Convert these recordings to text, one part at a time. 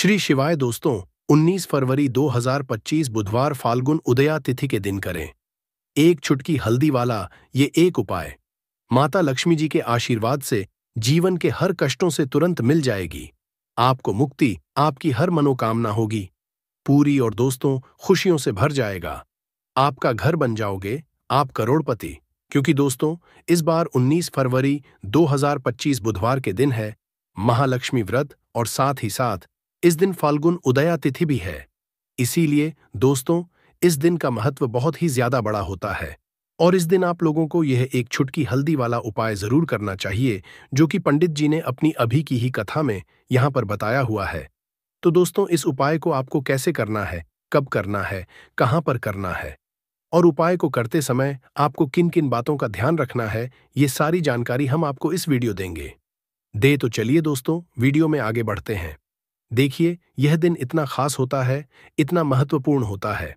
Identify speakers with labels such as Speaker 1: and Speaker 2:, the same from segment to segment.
Speaker 1: श्री शिवाय दोस्तों। 19 फरवरी 2025 बुधवार फाल्गुन उदया तिथि के दिन करें एक चुटकी हल्दी वाला ये एक उपाय। माता लक्ष्मी जी के आशीर्वाद से जीवन के हर कष्टों से तुरंत मिल जाएगी। आपको मुक्ति, आपकी हर मनोकामना होगी पूरी और दोस्तों खुशियों से भर जाएगा। आपका घर बन जाओगे, आप करोड़पति। क्योंकि दोस्तों इस बार 19 फरवरी 2025 बुधवार के दिन है महालक्ष्मी व्रत और साथ ही साथ इस दिन फाल्गुन उदया तिथि भी है। इसीलिए दोस्तों इस दिन का महत्व बहुत ही ज्यादा बड़ा होता है और इस दिन आप लोगों को यह एक चुटकी हल्दी वाला उपाय जरूर करना चाहिए जो कि पंडित जी ने अपनी अभी की ही कथा में यहाँ पर बताया हुआ है। तो दोस्तों इस उपाय को आपको कैसे करना है, कब करना है, कहाँ पर करना है और उपाय को करते समय आपको किन किन बातों का ध्यान रखना है, ये सारी जानकारी हम आपको इस वीडियो देंगे। तो चलिए दोस्तों वीडियो में आगे बढ़ते हैं। देखिए यह दिन इतना खास होता है, इतना महत्वपूर्ण होता है।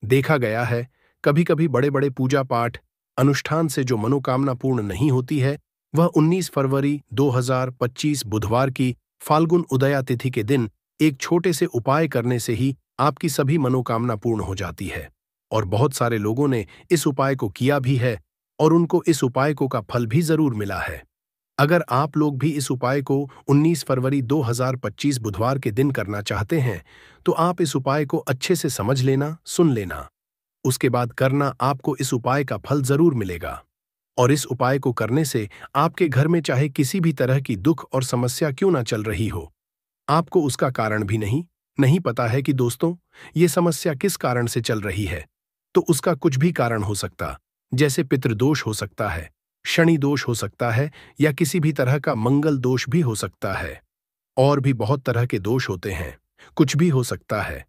Speaker 1: देखा गया है कभी कभी बड़े बड़े पूजा पाठ अनुष्ठान से जो मनोकामना पूर्ण नहीं होती है वह 19 फरवरी 2025 बुधवार की फाल्गुन उदया तिथि के दिन एक छोटे से उपाय करने से ही आपकी सभी मनोकामना पूर्ण हो जाती है। और बहुत सारे लोगों ने इस उपाय को किया भी है और उनको इस उपाय का फल भी जरूर मिला है। अगर आप लोग भी इस उपाय को 19 फरवरी 2025 बुधवार के दिन करना चाहते हैं तो आप इस उपाय को अच्छे से समझ लेना, सुन लेना, उसके बाद करना, आपको इस उपाय का फल जरूर मिलेगा। और इस उपाय को करने से आपके घर में चाहे किसी भी तरह की दुख और समस्या क्यों ना चल रही हो, आपको उसका कारण भी नहीं पता है कि दोस्तों ये समस्या किस कारण से चल रही है, तो उसका कुछ भी कारण हो सकता, जैसे पितृदोष हो सकता है, शनि दोष हो सकता है या किसी भी तरह का मंगल दोष भी हो सकता है। और भी बहुत तरह के दोष होते हैं, कुछ भी हो सकता है।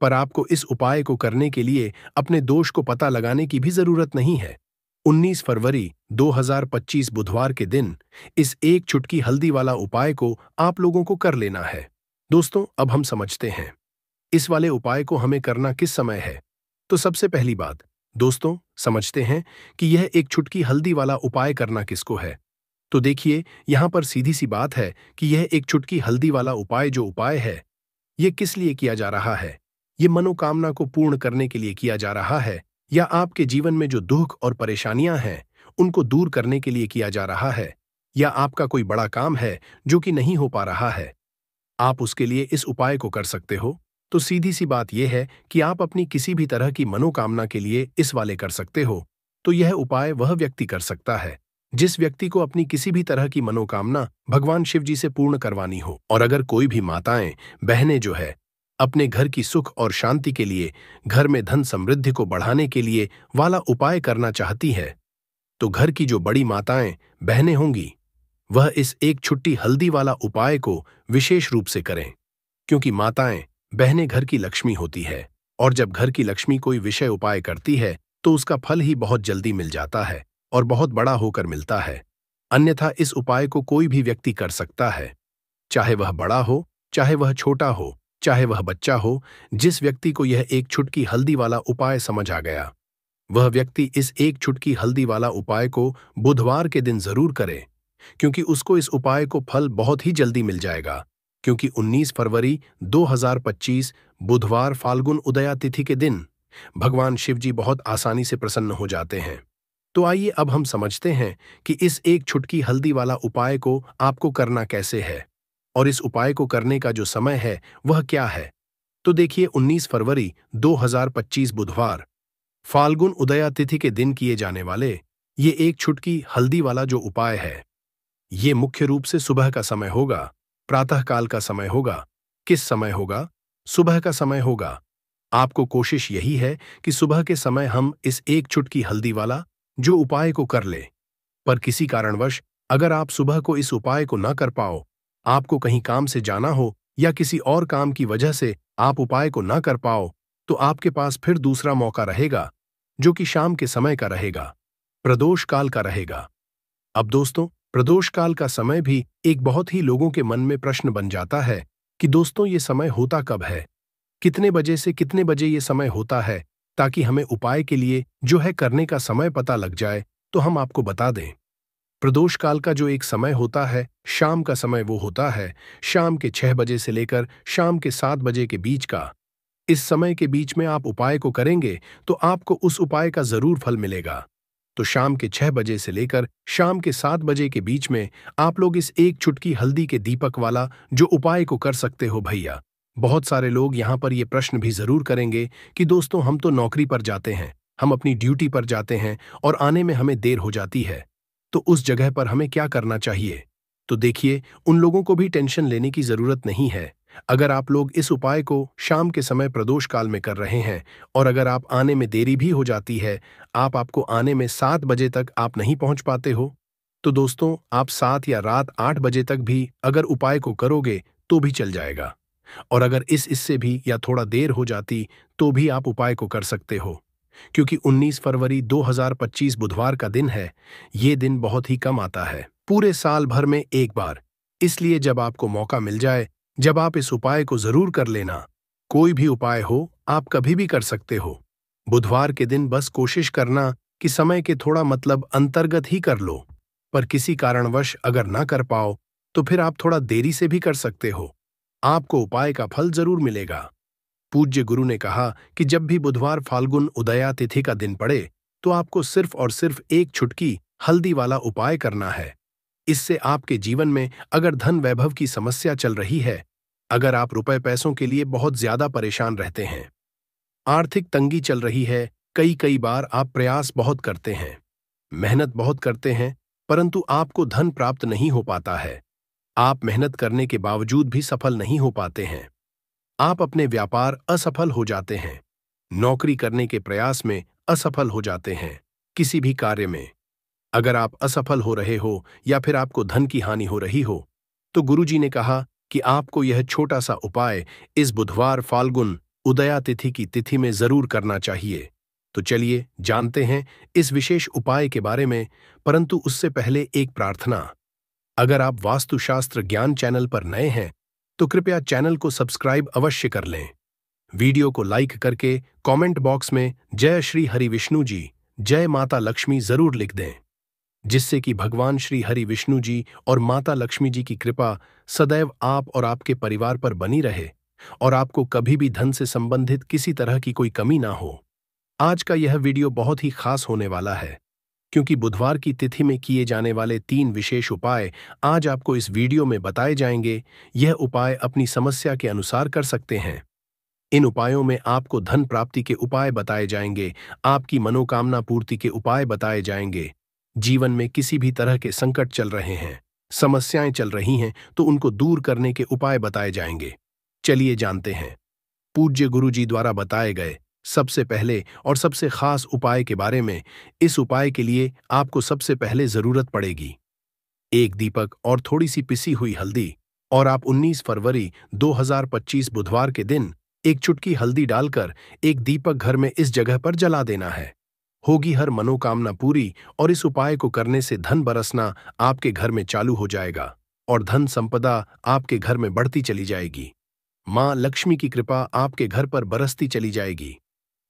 Speaker 1: पर आपको इस उपाय को करने के लिए अपने दोष को पता लगाने की भी जरूरत नहीं है। 19 फरवरी 2025 बुधवार के दिन इस एक चुटकी हल्दी वाला उपाय को आप लोगों को कर लेना है। दोस्तों अब हम समझते हैं इस वाले उपाय को हमें करना किस समय है। तो सबसे पहली बात दोस्तों समझते हैं कि यह एक चुटकी हल्दी वाला उपाय करना किसको है। तो देखिए यहां पर सीधी सी बात है कि यह एक चुटकी हल्दी वाला उपाय जो उपाय है यह किस लिए किया जा रहा है। यह मनोकामना को पूर्ण करने के लिए किया जा रहा है या आपके जीवन में जो दुख और परेशानियां हैं उनको दूर करने के लिए किया जा रहा है, या आपका कोई बड़ा काम है जो कि नहीं हो पा रहा है, आप उसके लिए इस उपाय को कर सकते हो। तो सीधी सी बात यह है कि आप अपनी किसी भी तरह की मनोकामना के लिए इस वाले कर सकते हो। तो यह उपाय वह व्यक्ति कर सकता है जिस व्यक्ति को अपनी किसी भी तरह की मनोकामना भगवान शिव जी से पूर्ण करवानी हो। और अगर कोई भी माताएं बहनें जो है अपने घर की सुख और शांति के लिए, घर में धन समृद्धि को बढ़ाने के लिए वाला उपाय करना चाहती है तो घर की जो बड़ी माताएं बहनें होंगी वह इस एक छुट्टी हल्दी वाला उपाय को विशेष रूप से करें। क्योंकि माताएं बहनें घर की लक्ष्मी होती है और जब घर की लक्ष्मी कोई विषय उपाय करती है तो उसका फल ही बहुत जल्दी मिल जाता है और बहुत बड़ा होकर मिलता है। अन्यथा इस उपाय को कोई भी व्यक्ति कर सकता है, चाहे वह बड़ा हो, चाहे वह छोटा हो, चाहे वह बच्चा हो। जिस व्यक्ति को यह एक चुटकी हल्दी वाला उपाय समझ आ गया वह व्यक्ति इस एक चुटकी हल्दी वाला उपाय को बुधवार के दिन जरूर करे, क्योंकि उसको इस उपाय को फल बहुत ही जल्दी मिल जाएगा। क्योंकि 19 फरवरी 2025 बुधवार फाल्गुन उदया तिथि के दिन भगवान शिव जी बहुत आसानी से प्रसन्न हो जाते हैं। तो आइए अब हम समझते हैं कि इस एक चुटकी हल्दी वाला उपाय को आपको करना कैसे है और इस उपाय को करने का जो समय है वह क्या है। तो देखिए 19 फरवरी 2025 बुधवार फाल्गुन उदया तिथि के दिन किए जाने वाले ये एक चुटकी हल्दी वाला जो उपाय है ये मुख्य रूप से सुबह का समय होगा, प्रातःकाल का समय होगा। किस समय होगा? सुबह का समय होगा। आपको कोशिश यही है कि सुबह के समय हम इस एक चुटकी हल्दी वाला जो उपाय को कर ले। पर किसी कारणवश अगर आप सुबह को इस उपाय को ना कर पाओ, आपको कहीं काम से जाना हो या किसी और काम की वजह से आप उपाय को ना कर पाओ, तो आपके पास फिर दूसरा मौका रहेगा जो कि शाम के समय का रहेगा, प्रदोष काल का रहेगा। अब दोस्तों प्रदोष काल का समय भी एक बहुत ही लोगों के मन में प्रश्न बन जाता है कि दोस्तों ये समय होता कब है, कितने बजे से कितने बजे ये समय होता है, ताकि हमें उपाय के लिए जो है करने का समय पता लग जाए तो हम आपको बता दें। प्रदोष काल का जो एक समय होता है, शाम का समय, वो होता है शाम के 6 बजे से लेकर शाम के 7 बजे के बीच का। इस समय के बीच में आप उपाय को करेंगे तो आपको उस उपाय का जरूर फल मिलेगा। तो शाम के 6 बजे से लेकर शाम के 7 बजे के बीच में आप लोग इस एक चुटकी हल्दी के दीपक वाला जो उपाय को कर सकते हो भैया। बहुत सारे लोग यहाँ पर ये प्रश्न भी जरूर करेंगे कि दोस्तों, हम तो नौकरी पर जाते हैं, हम अपनी ड्यूटी पर जाते हैं और आने में हमें देर हो जाती है, तो उस जगह पर हमें क्या करना चाहिए? तो देखिए, उन लोगों को भी टेंशन लेने की जरूरत नहीं है। अगर आप लोग इस उपाय को शाम के समय प्रदोष काल में कर रहे हैं और अगर आप आने में देरी भी हो जाती है, आपको आने में 7 बजे तक आप नहीं पहुंच पाते हो, तो दोस्तों, आप 7 या रात 8 बजे तक भी अगर उपाय को करोगे तो भी चल जाएगा। और अगर इससे भी या थोड़ा देर हो जाती तो भी आप उपाय को कर सकते हो, क्योंकि 19 फरवरी 2025 बुधवार का दिन है। ये दिन बहुत ही कम आता है, पूरे साल भर में एक बार। इसलिए जब आपको मौका मिल जाए, जब आप इस उपाय को जरूर कर लेना। कोई भी उपाय हो, आप कभी भी कर सकते हो। बुधवार के दिन बस कोशिश करना कि समय के थोड़ा अंतर्गत ही कर लो, पर किसी कारणवश अगर ना कर पाओ तो फिर आप थोड़ा देरी से भी कर सकते हो। आपको उपाय का फल जरूर मिलेगा। पूज्य गुरु ने कहा कि जब भी बुधवार फाल्गुन उदया तिथि का दिन पड़े तो आपको सिर्फ और सिर्फ एक चुटकी हल्दी वाला उपाय करना है। इससे आपके जीवन में अगर धन वैभव की समस्या चल रही है, अगर आप रुपए पैसों के लिए बहुत ज्यादा परेशान रहते हैं, आर्थिक तंगी चल रही है, कई कई बार आप प्रयास बहुत करते हैं, मेहनत बहुत करते हैं, परंतु आपको धन प्राप्त नहीं हो पाता है, आप मेहनत करने के बावजूद भी सफल नहीं हो पाते हैं, आप अपने व्यापार असफल हो जाते हैं, नौकरी करने के प्रयास में असफल हो जाते हैं, किसी भी कार्य में अगर आप असफल हो रहे हो या फिर आपको धन की हानि हो रही हो, तो गुरुजी ने कहा कि आपको यह छोटा सा उपाय इस बुधवार फाल्गुन उदया तिथि की तिथि में जरूर करना चाहिए। तो चलिए जानते हैं इस विशेष उपाय के बारे में, परंतु उससे पहले एक प्रार्थना। अगर आप वास्तुशास्त्र ज्ञान चैनल पर नए हैं तो कृपया चैनल को सब्सक्राइब अवश्य कर लें। वीडियो को लाइक करके कमेंट बॉक्स में जय श्री हरि विष्णु जी, जय माता लक्ष्मी जरूर लिख दें, जिससे कि भगवान श्री हरि विष्णु जी और माता लक्ष्मी जी की कृपा सदैव आप और आपके परिवार पर बनी रहे और आपको कभी भी धन से संबंधित किसी तरह की कोई कमी ना हो। आज का यह वीडियो बहुत ही खास होने वाला है, क्योंकि बुधवार की तिथि में किए जाने वाले 3 विशेष उपाय आज आपको इस वीडियो में बताए जाएंगे। यह उपाय अपनी समस्या के अनुसार कर सकते हैं। इन उपायों में आपको धन प्राप्ति के उपाय बताए जाएंगे, आपकी मनोकामना पूर्ति के उपाय बताए जाएंगे। जीवन में किसी भी तरह के संकट चल रहे हैं, समस्याएं चल रही हैं, तो उनको दूर करने के उपाय बताए जाएंगे। चलिए जानते हैं पूज्य गुरु जी द्वारा बताए गए सबसे पहले और सबसे खास उपाय के बारे में। इस उपाय के लिए आपको सबसे पहले जरूरत पड़ेगी एक दीपक और थोड़ी सी पिसी हुई हल्दी, और आप 19 फरवरी 2025 बुधवार के दिन एक चुटकी हल्दी डालकर एक दीपक घर में इस जगह पर जला देना है। होगी हर मनोकामना पूरी और इस उपाय को करने से धन बरसना आपके घर में चालू हो जाएगा और धन संपदा आपके घर में बढ़ती चली जाएगी। मां लक्ष्मी की कृपा आपके घर पर बरसती चली जाएगी।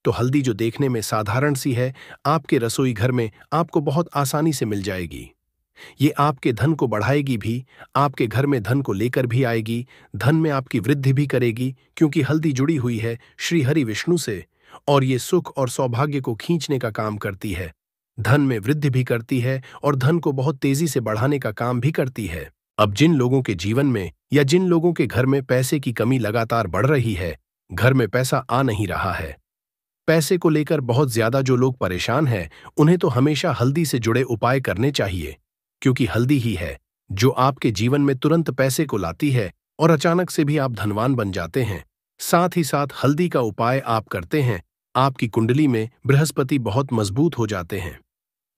Speaker 1: तो हल्दी जो देखने में साधारण सी है, आपके रसोई घर में आपको बहुत आसानी से मिल जाएगी। ये आपके धन को बढ़ाएगी भी, आपके घर में धन को लेकर भी आएगी, धन में आपकी वृद्धि भी करेगी, क्योंकि हल्दी जुड़ी हुई है श्री हरि विष्णु से और ये सुख और सौभाग्य को खींचने का काम करती है, धन में वृद्धि भी करती है और धन को बहुत तेजी से बढ़ाने का काम भी करती है। अब जिन लोगों के जीवन में या जिन लोगों के घर में पैसे की कमी लगातार बढ़ रही है, घर में पैसा आ नहीं रहा है, पैसे को लेकर बहुत ज्यादा जो लोग परेशान हैं, उन्हें तो हमेशा हल्दी से जुड़े उपाय करने चाहिए, क्योंकि हल्दी ही है जो आपके जीवन में तुरंत पैसे को लाती है और अचानक से भी आप धनवान बन जाते हैं। साथ ही साथ हल्दी का उपाय आप करते हैं, आपकी कुंडली में बृहस्पति बहुत मजबूत हो जाते हैं।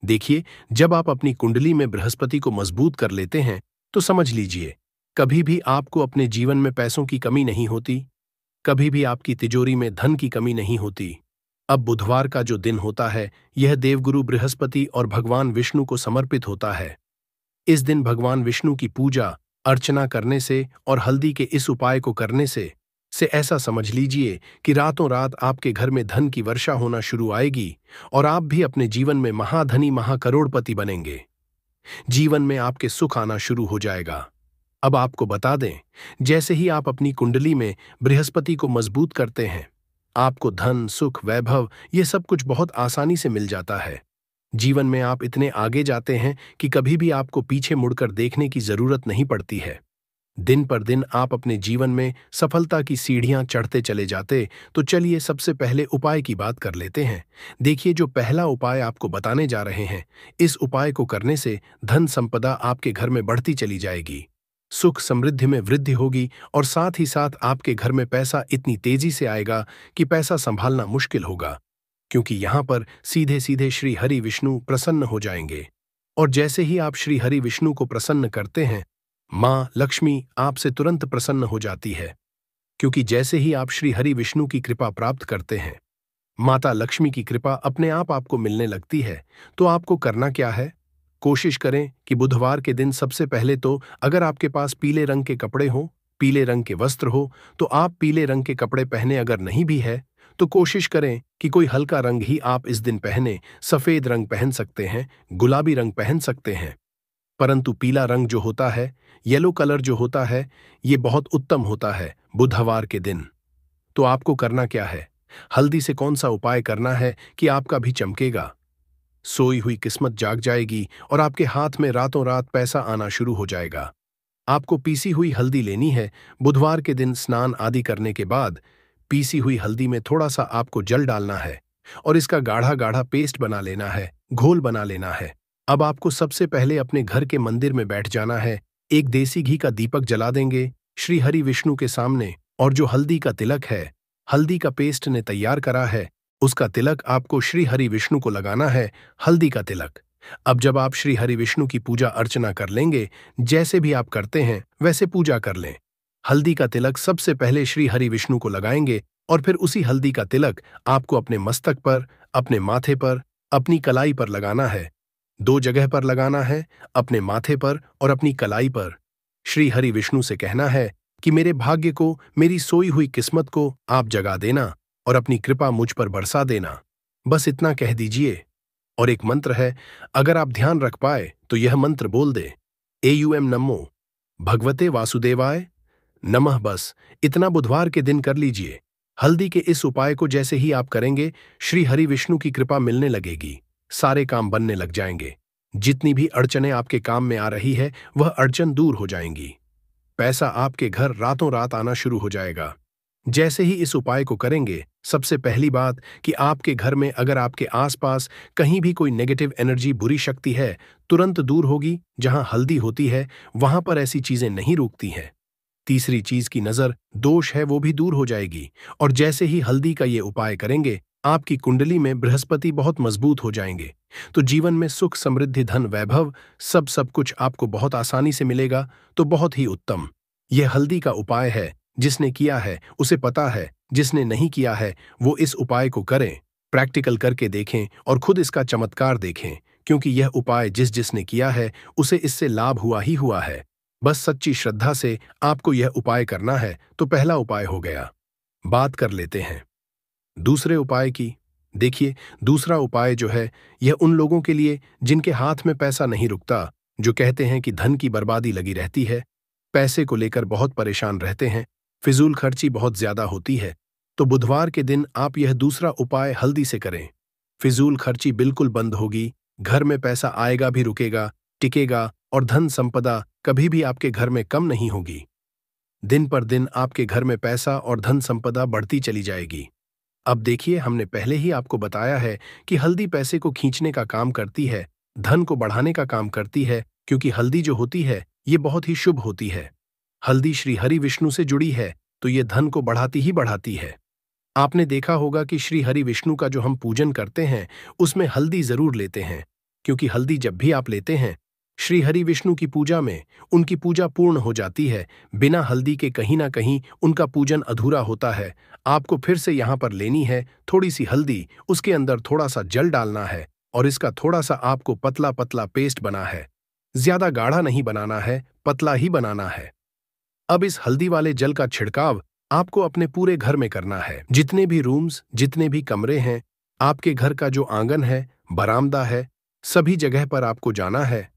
Speaker 1: देखिए, जब आप अपनी कुंडली में बृहस्पति को मजबूत कर लेते हैं तो समझ लीजिए कभी भी आपको अपने जीवन में पैसों की कमी नहीं होती, कभी भी आपकी तिजोरी में धन की कमी नहीं होती। अब बुधवार का जो दिन होता है, यह देवगुरु बृहस्पति और भगवान विष्णु को समर्पित होता है। इस दिन भगवान विष्णु की पूजा अर्चना करने से और हल्दी के इस उपाय को करने से ऐसा समझ लीजिए कि रातों रात आपके घर में धन की वर्षा होना शुरू आएगी और आप भी अपने जीवन में महाधनी महाकरोड़पति बनेंगे। जीवन में आपके सुख आना शुरू हो जाएगा। अब आपको बता दें, जैसे ही आप अपनी कुंडली में बृहस्पति को मजबूत करते हैं, आपको धन, सुख, वैभव ये सब कुछ बहुत आसानी से मिल जाता है। जीवन में आप इतने आगे जाते हैं कि कभी भी आपको पीछे मुड़कर देखने की जरूरत नहीं पड़ती है। दिन पर दिन आप अपने जीवन में सफलता की सीढ़ियां चढ़ते चले जाते। तो चलिए सबसे पहले उपाय की बात कर लेते हैं। देखिए, जो पहला उपाय आपको बताने जा रहे हैं, इस उपाय को करने से धन संपदा आपके घर में बढ़ती चली जाएगी, सुख समृद्धि में वृद्धि होगी और साथ ही साथ आपके घर में पैसा इतनी तेजी से आएगा कि पैसा संभालना मुश्किल होगा, क्योंकि यहां पर सीधे सीधे श्री हरि विष्णु प्रसन्न हो जाएंगे। और जैसे ही आप श्री हरि विष्णु को प्रसन्न करते हैं, माँ लक्ष्मी आपसे तुरंत प्रसन्न हो जाती है, क्योंकि जैसे ही आप श्री हरि विष्णु की कृपा प्राप्त करते हैं, माता लक्ष्मी की कृपा अपने आप आपको मिलने लगती है। तो आपको करना क्या है? कोशिश करें कि बुधवार के दिन सबसे पहले तो अगर आपके पास पीले रंग के कपड़े हों, पीले रंग के वस्त्र हो, तो आप पीले रंग के कपड़े पहने। अगर नहीं भी है तो कोशिश करें कि कोई हल्का रंग ही आप इस दिन पहने। सफेद रंग पहन सकते हैं, गुलाबी रंग पहन सकते हैं, परंतु पीला रंग जो होता है, येलो कलर जो होता है, ये बहुत उत्तम होता है बुधवार के दिन। तो आपको करना क्या है? हल्दी से कौन सा उपाय करना है कि आपका भी चमकेगा, सोई हुई किस्मत जाग जाएगी और आपके हाथ में रातों रात पैसा आना शुरू हो जाएगा। आपको पीसी हुई हल्दी लेनी है। बुधवार के दिन स्नान आदि करने के बाद पीसी हुई हल्दी में थोड़ा सा आपको जल डालना है और इसका गाढ़ा गाढ़ा पेस्ट बना लेना है, घोल बना लेना है। अब आपको सबसे पहले अपने घर के मंदिर में बैठ जाना है। एक देसी घी का दीपक जला देंगे श्री हरि विष्णु के सामने, और जो हल्दी का तिलक है, हल्दी का पेस्ट ने तैयार करा है, उसका तिलक आपको श्री हरि विष्णु को लगाना है, हल्दी का तिलक। अब जब आप श्री हरि विष्णु की पूजा अर्चना कर लेंगे, जैसे भी आप करते हैं वैसे पूजा कर लें। हल्दी का तिलक सबसे पहले श्री हरि विष्णु को लगाएंगे और फिर उसी हल्दी का तिलक आपको अपने मस्तक पर, अपने माथे पर, अपनी कलाई पर लगाना है। 2 जगह पर लगाना है, अपने माथे पर और अपनी कलाई पर। श्री हरि विष्णु से कहना है कि मेरे भाग्य को, मेरी सोई हुई किस्मत को आप जगा देना और अपनी कृपा मुझ पर बरसा देना। बस इतना कह दीजिए। और एक मंत्र है, अगर आप ध्यान रख पाए तो यह मंत्र बोल दे, एयूएम नमो भगवते वासुदेवाय नमः। बस इतना बुधवार के दिन कर लीजिए। हल्दी के इस उपाय को जैसे ही आप करेंगे, श्री हरि विष्णु की कृपा मिलने लगेगी, सारे काम बनने लग जाएंगे। जितनी भी अड़चनें आपके काम में आ रही है, वह अड़चन दूर हो जाएंगी। पैसा आपके घर रातों रात आना शुरू हो जाएगा। जैसे ही इस उपाय को करेंगे, सबसे पहली बात कि आपके घर में अगर आपके आसपास कहीं भी कोई नेगेटिव एनर्जी, बुरी शक्ति है, तुरंत दूर होगी। जहां हल्दी होती है वहां पर ऐसी चीजें नहीं रुकती हैं। तीसरी चीज की नजर दोष है, वो भी दूर हो जाएगी। और जैसे ही हल्दी का ये उपाय करेंगे, आपकी कुंडली में बृहस्पति बहुत मजबूत हो जाएंगे। तो जीवन में सुख, समृद्धि, धन, वैभव सब कुछ आपको बहुत आसानी से मिलेगा। तो बहुत ही उत्तम यह हल्दी का उपाय है। जिसने किया है उसे पता है, जिसने नहीं किया है वो इस उपाय को करें, प्रैक्टिकल करके देखें और खुद इसका चमत्कार देखें, क्योंकि यह उपाय जिसने किया है उसे इससे लाभ हुआ ही हुआ है। बस सच्ची श्रद्धा से आपको यह उपाय करना है। तो पहला उपाय हो गया। बात कर लेते हैं दूसरे उपाय की। देखिए, दूसरा उपाय जो है, यह उन लोगों के लिए जिनके हाथ में पैसा नहीं रुकता, जो कहते हैं कि धन की बर्बादी लगी रहती है, पैसे को लेकर बहुत परेशान रहते हैं, फिजूल खर्ची बहुत ज्यादा होती है। तो बुधवार के दिन आप यह दूसरा उपाय हल्दी से करें। फिजूल खर्ची बिल्कुल बंद होगी, घर में पैसा आएगा भी, रुकेगा, टिकेगा और धन संपदा कभी भी आपके घर में कम नहीं होगी। दिन पर दिन आपके घर में पैसा और धन संपदा बढ़ती चली जाएगी। अब देखिए, हमने पहले ही आपको बताया है कि हल्दी पैसे को खींचने का काम करती है, धन को बढ़ाने का काम करती है, क्योंकि हल्दी जो होती है ये बहुत ही शुभ होती है। हल्दी श्री हरि विष्णु से जुड़ी है, तो ये धन को बढ़ाती ही बढ़ाती है। आपने देखा होगा कि श्री हरि विष्णु का जो हम पूजन करते हैं उसमें हल्दी जरूर लेते हैं, क्योंकि हल्दी जब भी आप लेते हैं श्री हरि विष्णु की पूजा में, उनकी पूजा पूर्ण हो जाती है। बिना हल्दी के कहीं ना कहीं उनका पूजन अधूरा होता है। आपको फिर से यहाँ पर लेनी है थोड़ी सी हल्दी, उसके अंदर थोड़ा सा जल डालना है और इसका थोड़ा सा आपको पतला पतला पेस्ट बना है। ज्यादा गाढ़ा नहीं बनाना है, पतला ही बनाना है। अब इस हल्दी वाले जल का छिड़काव आपको अपने पूरे घर में करना है। जितने भी रूम्स, जितने भी कमरे हैं, आपके घर का जो आंगन है, बरामदा है, सभी जगह पर आपको जाना है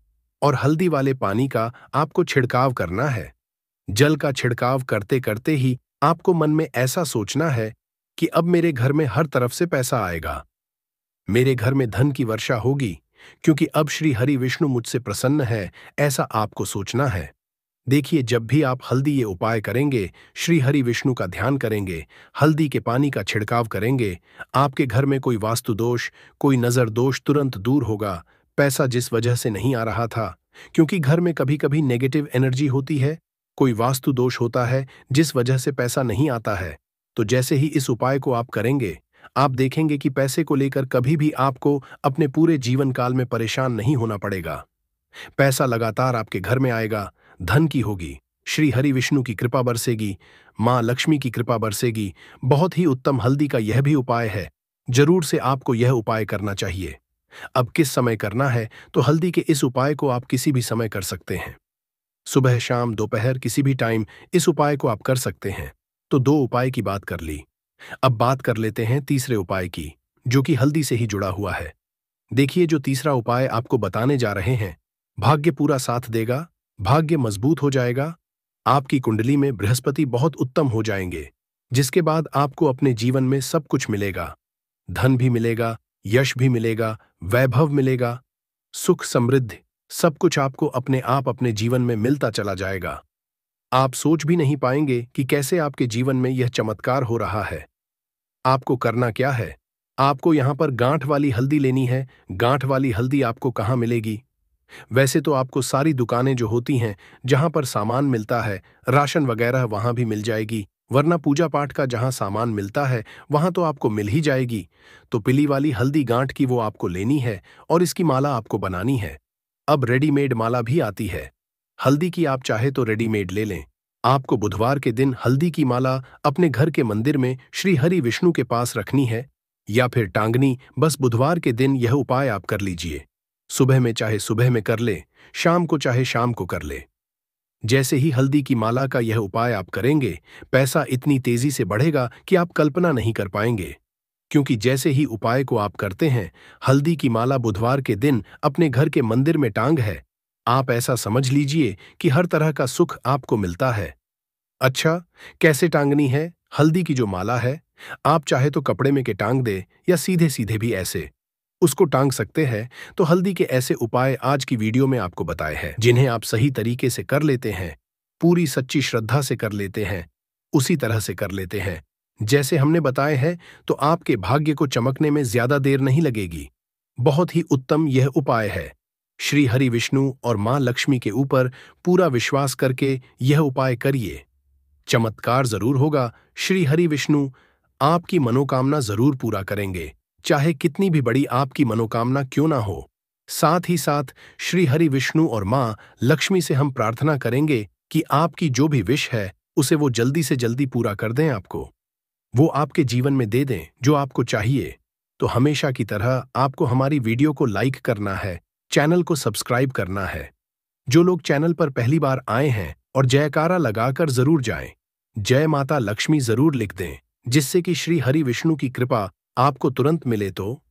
Speaker 1: और हल्दी वाले पानी का आपको छिड़काव करना है। जल का छिड़काव करते करते ही आपको मन में ऐसा सोचना है कि अब मेरे घर में हर तरफ से पैसा आएगा, मेरे घर में धन की वर्षा होगी, क्योंकि अब श्री हरि विष्णु मुझसे प्रसन्न है, ऐसा आपको सोचना है। देखिए, जब भी आप हल्दी ये उपाय करेंगे, श्री हरि विष्णु का ध्यान करेंगे, हल्दी के पानी का छिड़काव करेंगे, आपके घर में कोई वास्तु दोष, कोई नजर दोष तुरंत दूर होगा। पैसा जिस वजह से नहीं आ रहा था, क्योंकि घर में कभी कभी नेगेटिव एनर्जी होती है, कोई वास्तु दोष होता है जिस वजह से पैसा नहीं आता है, तो जैसे ही इस उपाय को आप करेंगे, आप देखेंगे कि पैसे को लेकर कभी भी आपको अपने पूरे जीवन काल में परेशान नहीं होना पड़ेगा। पैसा लगातार आपके घर में आएगा, धन की होगी, श्री हरि विष्णु की कृपा बरसेगी, मां लक्ष्मी की कृपा बरसेगी। बहुत ही उत्तम हल्दी का यह भी उपाय है, जरूर से आपको यह उपाय करना चाहिए। अब किस समय करना है, तो हल्दी के इस उपाय को आप किसी भी समय कर सकते हैं, सुबह शाम दोपहर किसी भी टाइम इस उपाय को आप कर सकते हैं। तो दो उपाय की बात कर ली, अब बात कर लेते हैं तीसरे उपाय की, जो कि हल्दी से ही जुड़ा हुआ है। देखिए, जो तीसरा उपाय आपको बताने जा रहे हैं, भाग्य पूरा साथ देगा, भाग्य मजबूत हो जाएगा, आपकी कुंडली में बृहस्पति बहुत उत्तम हो जाएंगे, जिसके बाद आपको अपने जीवन में सब कुछ मिलेगा, धन भी मिलेगा, यश भी मिलेगा, वैभव मिलेगा, सुख समृद्धि, सब कुछ आपको अपने आप अपने जीवन में मिलता चला जाएगा। आप सोच भी नहीं पाएंगे कि कैसे आपके जीवन में यह चमत्कार हो रहा है। आपको करना क्या है, आपको यहां पर गांठ वाली हल्दी लेनी है। गांठ वाली हल्दी आपको कहां मिलेगी? वैसे तो आपको सारी दुकानें जो होती हैं, जहां पर सामान मिलता है, राशन वगैरह, वहां भी मिल जाएगी, वरना पूजा पाठ का जहां सामान मिलता है वहां तो आपको मिल ही जाएगी। तो पीली वाली हल्दी गांठ की वो आपको लेनी है और इसकी माला आपको बनानी है। अब रेडीमेड माला भी आती है, हल्दी की आप चाहे तो रेडीमेड ले लें। आपको बुधवार के दिन हल्दी की माला अपने घर के मंदिर में श्री हरि विष्णु के पास रखनी है, या फिर टांगनी। बस बुधवार के दिन यह उपाय आप कर लीजिए। सुबह में चाहे सुबह में कर ले, शाम को चाहे शाम को कर ले। जैसे ही हल्दी की माला का यह उपाय आप करेंगे, पैसा इतनी तेजी से बढ़ेगा कि आप कल्पना नहीं कर पाएंगे। क्योंकि जैसे ही उपाय को आप करते हैं, हल्दी की माला बुधवार के दिन अपने घर के मंदिर में टांग है, आप ऐसा समझ लीजिए कि हर तरह का सुख आपको मिलता है। अच्छा, कैसे टांगनी है हल्दी की जो माला है? आप चाहे तो कपड़े में के टांग दे, या सीधे सीधे भी ऐसे उसको टांग सकते हैं। तो हल्दी के ऐसे उपाय आज की वीडियो में आपको बताए हैं, जिन्हें आप सही तरीके से कर लेते हैं, पूरी सच्ची श्रद्धा से कर लेते हैं, उसी तरह से कर लेते हैं जैसे हमने बताए हैं, तो आपके भाग्य को चमकने में ज्यादा देर नहीं लगेगी। बहुत ही उत्तम यह उपाय है। श्री हरि विष्णु और मां लक्ष्मी के ऊपर पूरा विश्वास करके यह उपाय करिए, चमत्कार जरूर होगा। श्री हरि विष्णु आपकी मनोकामना जरूर पूरा करेंगे, चाहे कितनी भी बड़ी आपकी मनोकामना क्यों ना हो। साथ ही साथ श्री हरि विष्णु और मां लक्ष्मी से हम प्रार्थना करेंगे कि आपकी जो भी विश है उसे वो जल्दी से जल्दी पूरा कर दें, आपको वो आपके जीवन में दे दें जो आपको चाहिए। तो हमेशा की तरह आपको हमारी वीडियो को लाइक करना है, चैनल को सब्सक्राइब करना है। जो लोग चैनल पर पहली बार आए हैं और जयकारा लगाकर जरूर जाएं, जय माता लक्ष्मी जरूर लिख दें, जिससे कि श्री हरि विष्णु की कृपा आपको तुरंत मिले। तो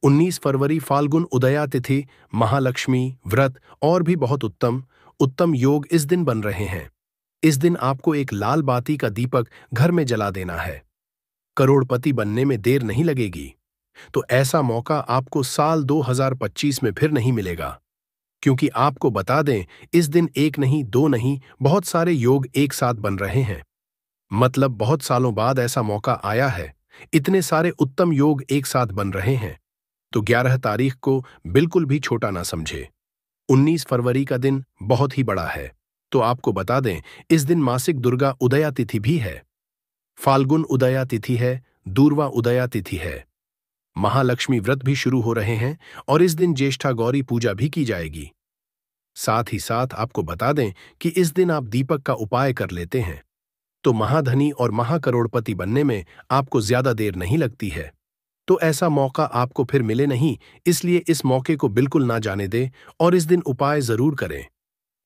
Speaker 1: 19 फरवरी फाल्गुन उदया तिथि, महालक्ष्मी व्रत और भी बहुत उत्तम उत्तम योग इस दिन बन रहे हैं। इस दिन आपको एक लाल बाती का दीपक घर में जला देना है। करोड़पति बनने में देर नहीं लगेगी। तो ऐसा मौका आपको साल 2025 में फिर नहीं मिलेगा, क्योंकि आपको बता दें, इस दिन एक नहीं दो नहीं बहुत सारे योग एक साथ बन रहे हैं। मतलब बहुत सालों बाद ऐसा मौका आया है, इतने सारे उत्तम योग एक साथ बन रहे हैं। तो 11 तारीख को बिल्कुल भी छोटा ना समझे। 19 फरवरी का दिन बहुत ही बड़ा है। तो आपको बता दें, इस दिन मासिक दुर्गा उदया तिथि भी है, फाल्गुन उदया तिथि है, दूर्वा उदया तिथि है। महालक्ष्मी व्रत भी शुरू हो रहे हैं और इस दिन ज्येष्ठा गौरी पूजा भी की जाएगी। साथ ही साथ आपको बता दें कि इस दिन आप दीपक का उपाय कर लेते हैं तो महाधनी और महाकरोड़पति बनने में आपको ज्यादा देर नहीं लगती है। तो ऐसा मौका आपको फिर मिले नहीं, इसलिए इस मौके को बिल्कुल ना जाने दें और इस दिन उपाय जरूर करें।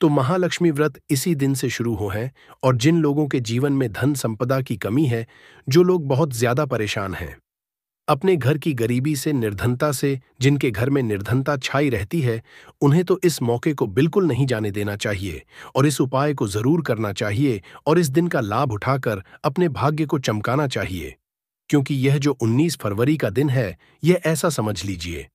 Speaker 1: तो महालक्ष्मी व्रत इसी दिन से शुरू हो है, और जिन लोगों के जीवन में धन संपदा की कमी है, जो लोग बहुत ज्यादा परेशान हैं, अपने घर की गरीबी से, निर्धनता से, जिनके घर में निर्धनता छाई रहती है, उन्हें तो इस मौके को बिल्कुल नहीं जाने देना चाहिए और इस उपाय को जरूर करना चाहिए और इस दिन का लाभ उठाकर अपने भाग्य को चमकाना चाहिए। क्योंकि यह जो 19 फरवरी का दिन है, यह ऐसा समझ लीजिए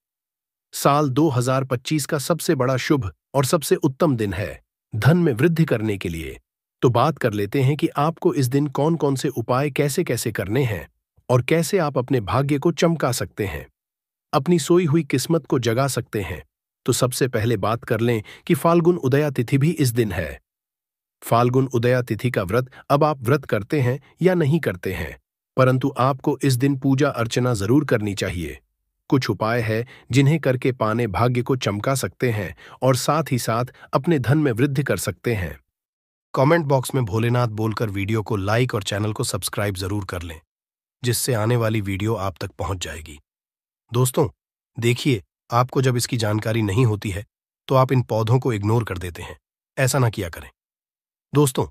Speaker 1: साल 2025 का सबसे बड़ा शुभ और सबसे उत्तम दिन है धन में वृद्धि करने के लिए। तो बात कर लेते हैं कि आपको इस दिन कौन कौन से उपाय कैसे कैसे करने हैं और कैसे आप अपने भाग्य को चमका सकते हैं, अपनी सोई हुई किस्मत को जगा सकते हैं। तो सबसे पहले बात कर लें कि फाल्गुन उदया तिथि भी इस दिन है। फाल्गुन उदया तिथि का व्रत अब आप व्रत करते हैं या नहीं करते हैं, परंतु आपको इस दिन पूजा अर्चना जरूर करनी चाहिए। कुछ उपाय है जिन्हें करके पाने भाग्य को चमका सकते हैं और साथ ही साथ अपने धन में वृद्धि कर सकते हैं। कमेंट बॉक्स में भोलेनाथ बोलकर वीडियो को लाइक और चैनल को सब्सक्राइब जरूर कर लें, जिससे आने वाली वीडियो आप तक पहुंच जाएगी। दोस्तों, देखिए, आपको जब इसकी जानकारी नहीं होती है तो आप इन पौधों को इग्नोर कर देते हैं। ऐसा ना किया करें। दोस्तों,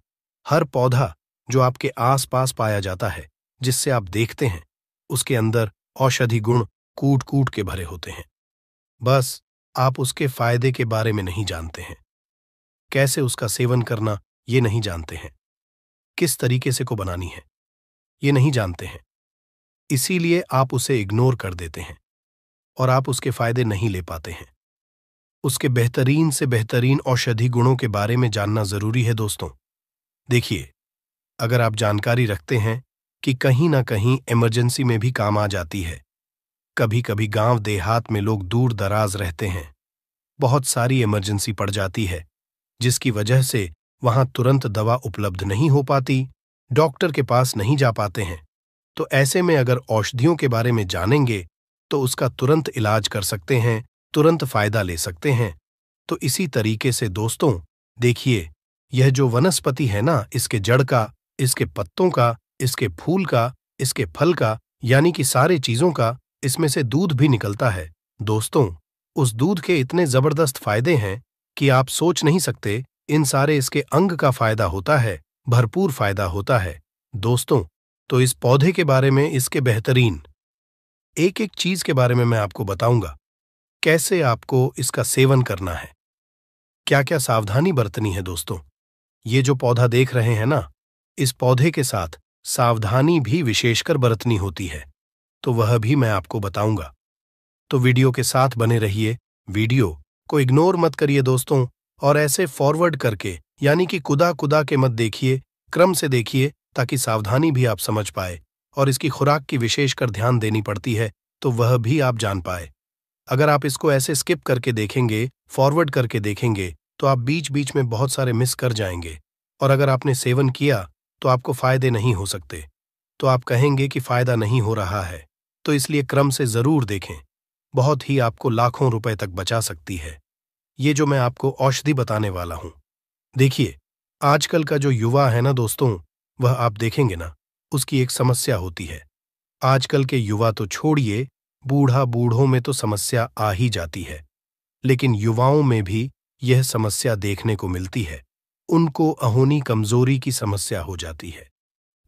Speaker 1: हर पौधा जो आपके आसपास पाया जाता है, जिससे आप देखते हैं, उसके अंदर औषधि गुण कूट कूट के भरे होते हैं। बस आप उसके फायदे के बारे में नहीं जानते हैं, कैसे उसका सेवन करना ये नहीं जानते हैं, किस तरीके से को बनानी है ये नहीं जानते हैं। इसीलिए आप उसे इग्नोर कर देते हैं और आप उसके फायदे नहीं ले पाते हैं। उसके बेहतरीन से बेहतरीन औषधि गुणों के बारे में जानना जरूरी है। दोस्तों, देखिए, अगर आप जानकारी रखते हैं कि कहीं ना कहीं इमरजेंसी में भी काम आ जाती है। कभी कभी गांव देहात में लोग दूर दराज रहते हैं, बहुत सारी इमरजेंसी पड़ जाती है, जिसकी वजह से वहां तुरंत दवा उपलब्ध नहीं हो पाती, डॉक्टर के पास नहीं जा पाते हैं। तो ऐसे में अगर औषधियों के बारे में जानेंगे तो उसका तुरंत इलाज कर सकते हैं, तुरंत फायदा ले सकते हैं। तो इसी तरीके से दोस्तों, देखिए, यह जो वनस्पति है ना, इसके जड़ का, इसके पत्तों का, इसके फूल का, इसके फल का, यानी कि सारे चीजों का, इसमें से दूध भी निकलता है। दोस्तों, उस दूध के इतने जबरदस्त फायदे हैं कि आप सोच नहीं सकते। इन सारे इसके अंग का फायदा होता है, भरपूर फायदा होता है। दोस्तों, तो इस पौधे के बारे में, इसके बेहतरीन एक एक चीज के बारे में मैं आपको बताऊंगा, कैसे आपको इसका सेवन करना है, क्या क्या सावधानी बरतनी है। दोस्तों, ये जो पौधा देख रहे हैं ना, इस पौधे के साथ सावधानी भी विशेषकर बरतनी होती है, तो वह भी मैं आपको बताऊंगा। तो वीडियो के साथ बने रहिए, वीडियो को इग्नोर मत करिए दोस्तों, और ऐसे फॉरवर्ड करके, यानी कि कुदा कुदा के मत देखिए, क्रम से देखिए, ताकि सावधानी भी आप समझ पाए और इसकी खुराक की विशेषकर ध्यान देनी पड़ती है, तो वह भी आप जान पाए। अगर आप इसको ऐसे स्किप करके देखेंगे, फॉरवर्ड करके देखेंगे, तो आप बीच बीच में बहुत सारे मिस कर जाएंगे और अगर आपने सेवन किया तो आपको फायदे नहीं हो सकते, तो आप कहेंगे कि फायदा नहीं हो रहा है। तो इसलिए क्रम से जरूर देखें, बहुत ही आपको लाखों रुपए तक बचा सकती है ये जो मैं आपको औषधि बताने वाला हूं। देखिए, आजकल का जो युवा है ना दोस्तों, वह आप देखेंगे ना, उसकी एक समस्या होती है। आजकल के युवा तो छोड़िए, बूढ़ों में तो समस्या आ ही जाती है, लेकिन युवाओं में भी यह समस्या देखने को मिलती है। उनको अहोनी कमजोरी की समस्या हो जाती है,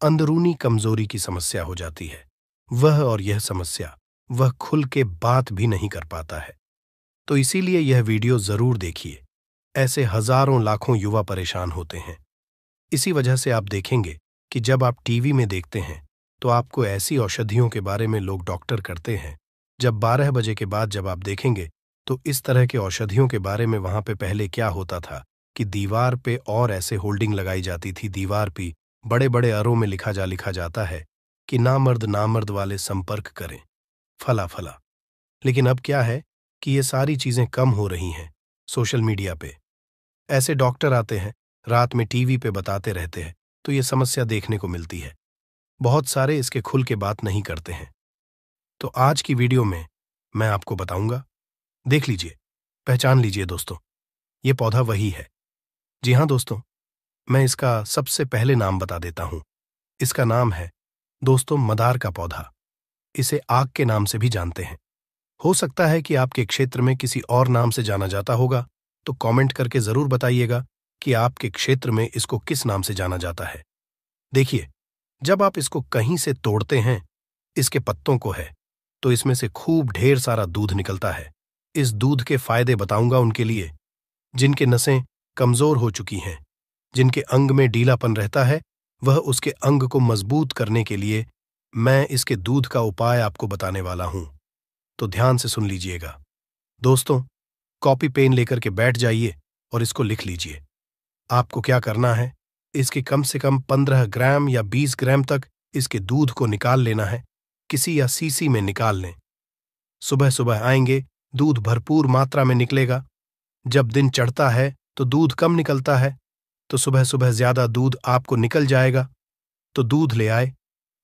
Speaker 1: अंदरूनी कमजोरी की समस्या हो जाती है। वह और यह समस्या वह खुल के बात भी नहीं कर पाता है। तो इसीलिए यह वीडियो जरूर देखिए। ऐसे हजारों लाखों युवा परेशान होते हैं। इसी वजह से आप देखेंगे कि जब आप टीवी में देखते हैं तो आपको ऐसी औषधियों के बारे में लोग डॉक्टर करते हैं। जब 12 बजे के बाद जब आप देखेंगे तो इस तरह के औषधियों के बारे में वहां पे पहले क्या होता था कि दीवार पे और ऐसे होल्डिंग लगाई जाती थी, दीवार पे बड़े बड़े अरों में लिखा जाता है कि नामर्द वाले संपर्क करें, फला फला। लेकिन अब क्या है कि ये सारी चीजें कम हो रही हैं। सोशल मीडिया पे ऐसे डॉक्टर आते हैं, रात में टीवी पे बताते रहते हैं, तो ये समस्या देखने को मिलती है। बहुत सारे इसके खुल के बात नहीं करते हैं। तो आज की वीडियो में मैं आपको बताऊंगा, देख लीजिए, पहचान लीजिए दोस्तों, ये पौधा वही है। जी हाँ दोस्तों, मैं इसका सबसे पहले नाम बता देता हूं। इसका नाम है दोस्तों मदार का पौधा। इसे आग के नाम से भी जानते हैं। हो सकता है कि आपके क्षेत्र में किसी और नाम से जाना जाता होगा, तो कमेंट करके जरूर बताइएगा कि आपके क्षेत्र में इसको किस नाम से जाना जाता है। देखिए, जब आप इसको कहीं से तोड़ते हैं, इसके पत्तों को है, तो इसमें से खूब ढेर सारा दूध निकलता है। इस दूध के फायदे बताऊंगा उनके लिए जिनके नसें कमजोर हो चुकी हैं, जिनके अंग में ढीलापन रहता है, वह उसके अंग को मजबूत करने के लिए मैं इसके दूध का उपाय आपको बताने वाला हूं। तो ध्यान से सुन लीजिएगा दोस्तों। कॉपी पेन लेकर के बैठ जाइए और इसको लिख लीजिए। आपको क्या करना है, इसके कम से कम 15 ग्राम या 20 ग्राम तक इसके दूध को निकाल लेना है। किसी या सीसी में निकाल लें। सुबह सुबह आएंगे, दूध भरपूर मात्रा में निकलेगा। जब दिन चढ़ता है तो दूध कम निकलता है, तो सुबह सुबह ज्यादा दूध आपको निकल जाएगा। तो दूध ले आए,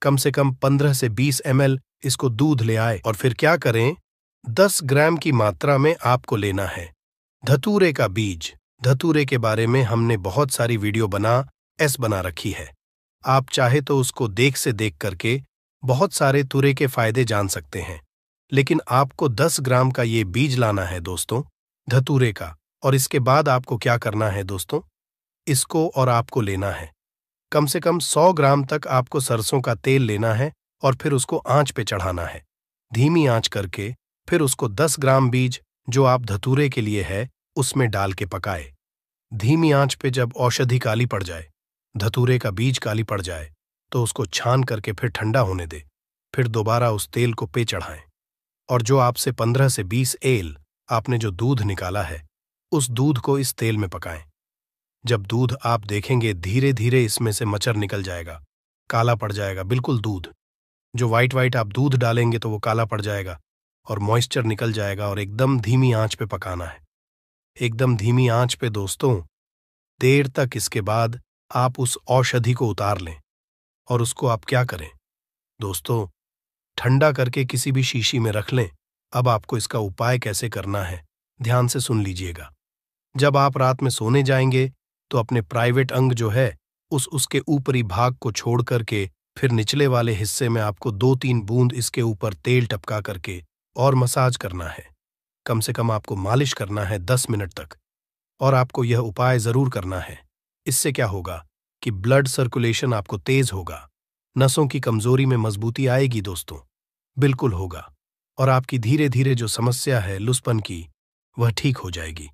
Speaker 1: कम से कम 15 से 20 ml इसको दूध ले आए और फिर क्या करें, 10 ग्राम की मात्रा में आपको लेना है धतूरे का बीज। धतूरे के बारे में हमने बहुत सारी वीडियो बना रखी है। आप चाहे तो उसको देख करके बहुत सारे तुरे के फायदे जान सकते हैं, लेकिन आपको 10 ग्राम का ये बीज लाना है दोस्तों, धतूरे का। और इसके बाद आपको क्या करना है दोस्तों, इसको और आपको लेना है कम से कम 100 ग्राम तक आपको सरसों का तेल लेना है और फिर उसको आंच पे चढ़ाना है, धीमी आंच करके। फिर उसको 10 ग्राम बीज जो आप धतूरे के लिए है उसमें डाल के पकाए। धीमी आंच पे जब औषधि काली पड़ जाए, धतूरे का बीज काली पड़ जाए, तो उसको छान करके फिर ठंडा होने दे। फिर दोबारा उस तेल को पे चढ़ाएं और जो आपसे 15 से 20 एल आपने जो दूध निकाला है उस दूध को इस तेल में पकाएं। जब दूध आप देखेंगे धीरे धीरे इसमें से मचर निकल जाएगा, काला पड़ जाएगा, बिल्कुल दूध जो वाइट आप दूध डालेंगे तो वो काला पड़ जाएगा और मॉइस्चर निकल जाएगा। और एकदम धीमी आंच पे पकाना है, एकदम धीमी आंच पे दोस्तों। देर तक इसके बाद आप उस औषधि को उतार लें और उसको आप क्या करें दोस्तों, ठंडा करके किसी भी शीशी में रख लें। अब आपको इसका उपाय कैसे करना है ध्यान से सुन लीजिएगा। जब आप रात में सोने जाएंगे तो अपने प्राइवेट अंग जो है उसके ऊपरी भाग को छोड़ करके फिर निचले वाले हिस्से में आपको 2-3 बूंद इसके ऊपर तेल टपका करके और मसाज करना है। कम से कम आपको मालिश करना है 10 मिनट तक। और आपको यह उपाय जरूर करना है। इससे क्या होगा कि ब्लड सर्कुलेशन आपको तेज होगा, नसों की कमजोरी में मजबूती आएगी दोस्तों, बिल्कुल होगा। और आपकी धीरे धीरे जो समस्या है लुसपन की वह ठीक हो जाएगी।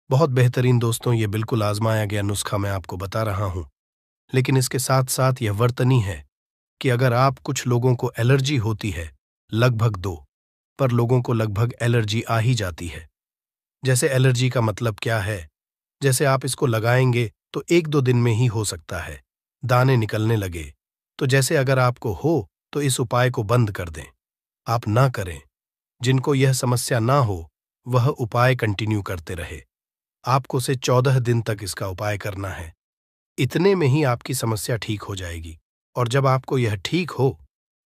Speaker 1: बहुत बेहतरीन दोस्तों, ये बिल्कुल आजमाया गया नुस्खा मैं आपको बता रहा हूं। लेकिन इसके साथ साथ यह वर्तनी है कि अगर आप कुछ लोगों को एलर्जी होती है, लगभग 2 पर लोगों को लगभग एलर्जी आ ही जाती है। जैसे एलर्जी का मतलब क्या है, जैसे आप इसको लगाएंगे तो 1-2 दिन में ही हो सकता है, दाने निकलने लगे। तो जैसे अगर आपको हो तो इस उपाय को बंद कर दें, आप ना करें। जिनको यह समस्या ना हो वह उपाय कंटिन्यू करते रहे। आपको से 14 दिन तक इसका उपाय करना है। इतने में ही आपकी समस्या ठीक हो जाएगी। और जब आपको यह ठीक हो